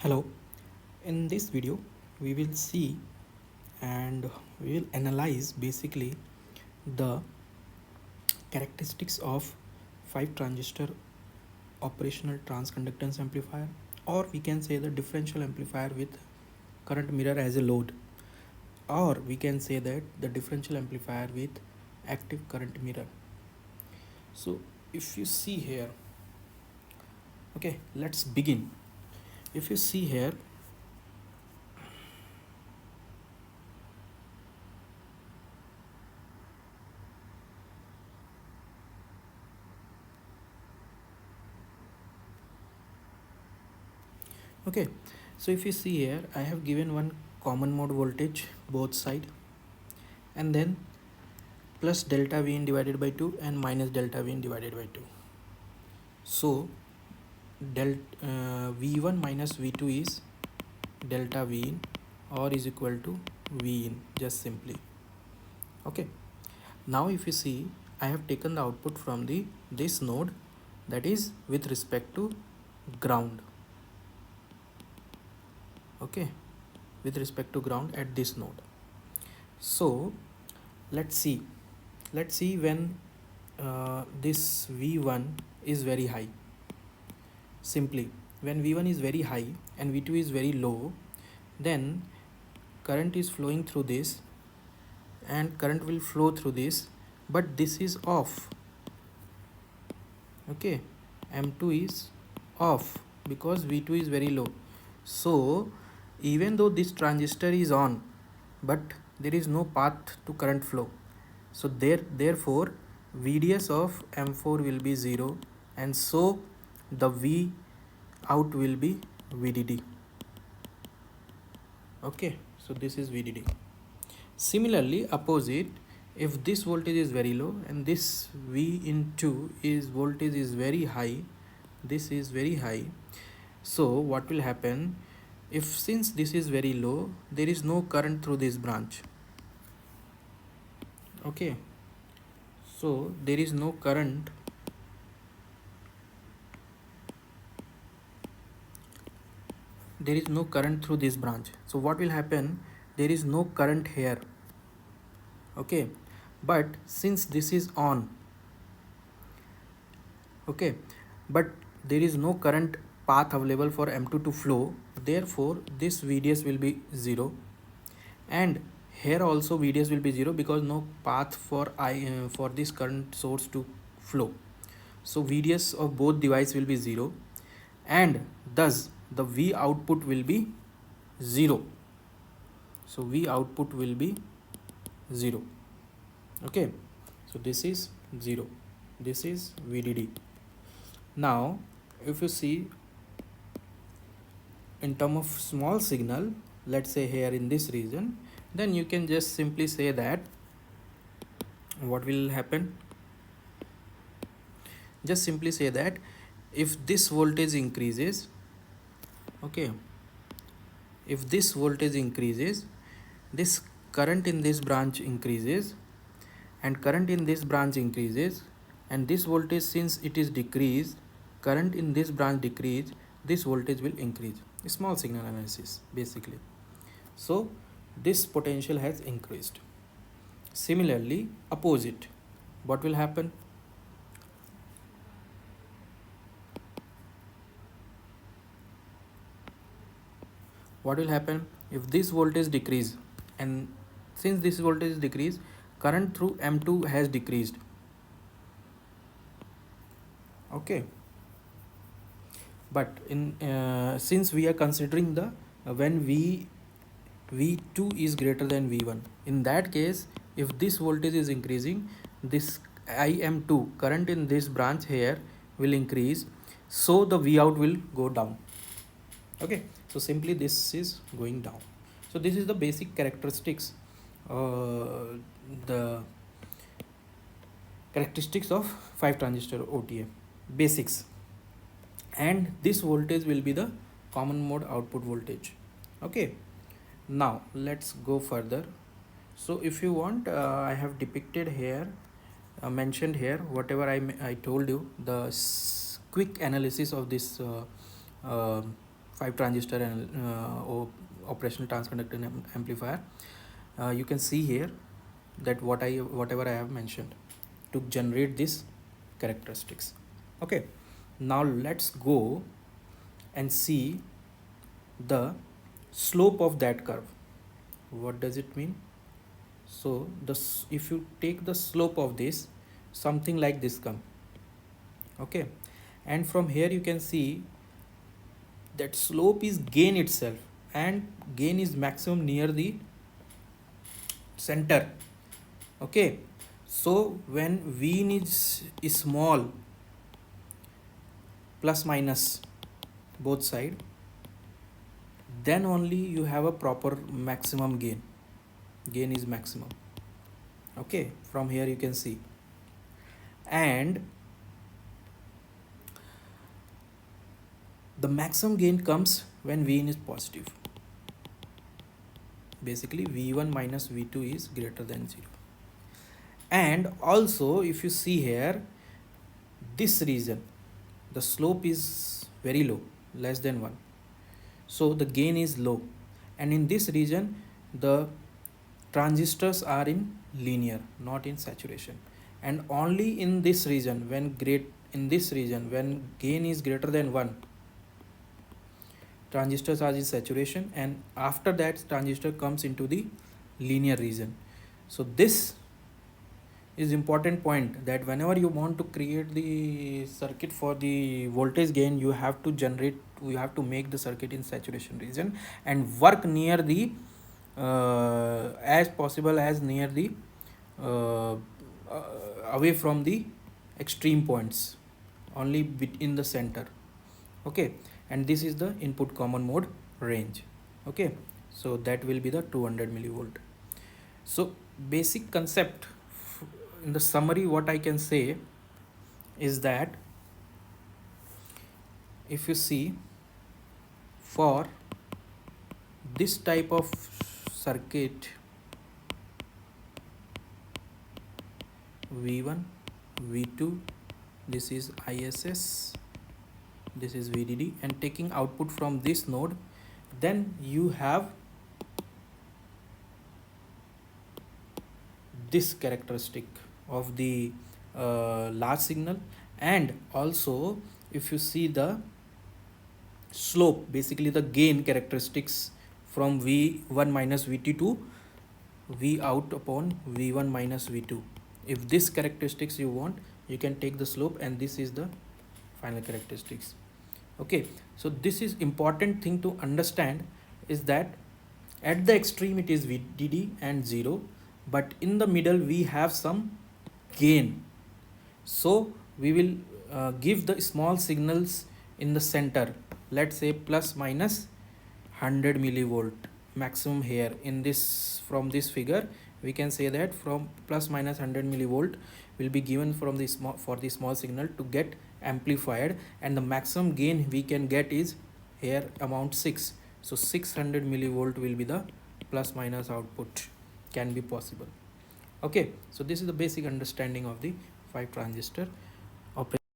Hello, in this video we will see and we will analyze basically the characteristics of 5 transistor operational transconductance amplifier, or we can say the differential amplifier with current mirror as a load, or we can say that the differential amplifier with active current mirror. So if you see here, okay, let's begin. If you see here, okay, so if you see here, I have given one common mode voltage both side, and then plus delta Vin divided by 2 and minus delta Vin divided by 2. So V1 minus V2 is delta Vin, or is equal to Vin, just simply. Okay, now if you see, I have taken the output from this node, that is with respect to ground. Okay, with respect to ground at this node. So let's see when this V1 is very high. Simply, when V1 is very high and V2 is very low, then current is flowing through this and current will flow through this, but this is off. Okay, M2 is off because V2 is very low. So even though this transistor is on, but there is no path to current flow. So therefore VDS of M4 will be 0, and so the V out will be VDD. Okay, so this is VDD. Similarly, opposite, if this voltage is very low and this Vin2 is voltage is very high, this is very high, so what will happen? If since this is very low, there is no current through this branch. Okay, so there is no current through this branch. So what will happen? There is no current here. Okay, but since this is on, okay, but there is no current path available for M2 to flow, therefore this VDS will be 0, and here also VDS will be 0 because no path for for this current source to flow. So VDS of both device will be 0, and thus the V output will be 0. So V output will be 0. Okay, so this is 0, this is VDD. Now if you see in terms of small signal, let's say here in this region, then you can just simply say that what will happen? Just simply say that if this voltage increases, okay, if this voltage increases, this current in this branch increases, and current in this branch increases, and this voltage, since it is decreased, current in this branch decrease, this voltage will increase. A small signal analysis basically. So this potential has increased. Similarly, opposite, what will happen? What will happen if this voltage decrease, and since this voltage is decreased, current through M2 has decreased. Okay, but in since we are considering the when V2 is greater than V1, in that case, if this voltage is increasing, this IM2 current in this branch here will increase, so the V out will go down. Okay, so simply this is going down. So this is the basic characteristics, the characteristics of 5 transistor OTA basics, and this voltage will be the common mode output voltage. Okay, now let's go further. So if you want, I have depicted here, mentioned here whatever I told you, the quick analysis of this 5 transistor and operational transconductor amplifier. You can see here that whatever I have mentioned to generate this characteristics. Okay, now let's go and see the slope of that curve. What does it mean? So if you take the slope of this, something like this come. Okay, and from here you can see that slope is gain itself, and gain is maximum near the center. Okay, so when v is small, plus minus both side, then only you have a proper maximum gain is maximum. Okay, from here you can see, and the maximum gain comes when Vin is positive. Basically V1 minus V2 is greater than 0. And also if you see here, this region, the slope is very low, less than 1. So the gain is low. And in this region, the transistors are in linear, not in saturation. And only in this region, when gain is greater than 1, transistors are in saturation, and after that transistor comes into the linear region. So this is important point, that whenever you want to create the circuit for the voltage gain, you have to make the circuit in saturation region and work near the as possible as near the away from the extreme points, only in the center. Okay, and this is the input common mode range. Okay, so that will be the 200 millivolt. So basic concept, in the summary, what I can say is that if you see, for this type of circuit, V1, V2, this is ISS, this is VDD, and taking output from this node, then you have this characteristic of the large signal. And also if you see the slope, basically the gain characteristics from V1 minus VT to V out upon V1 minus V2. If this characteristics you want, you can take the slope, and this is the final characteristics. Okay, so this is important thing to understand, is that at the extreme it is VDD and 0, but in the middle we have some gain. So we will give the small signals in the center, let's say plus minus 100 millivolt maximum. Here in this, from this figure we can say that from plus minus 100 millivolt will be given from the small signal to get amplified, and the maximum gain we can get is here amount 6. So 600 millivolt will be the plus minus output, can be possible. Okay, so this is the basic understanding of the 5 transistor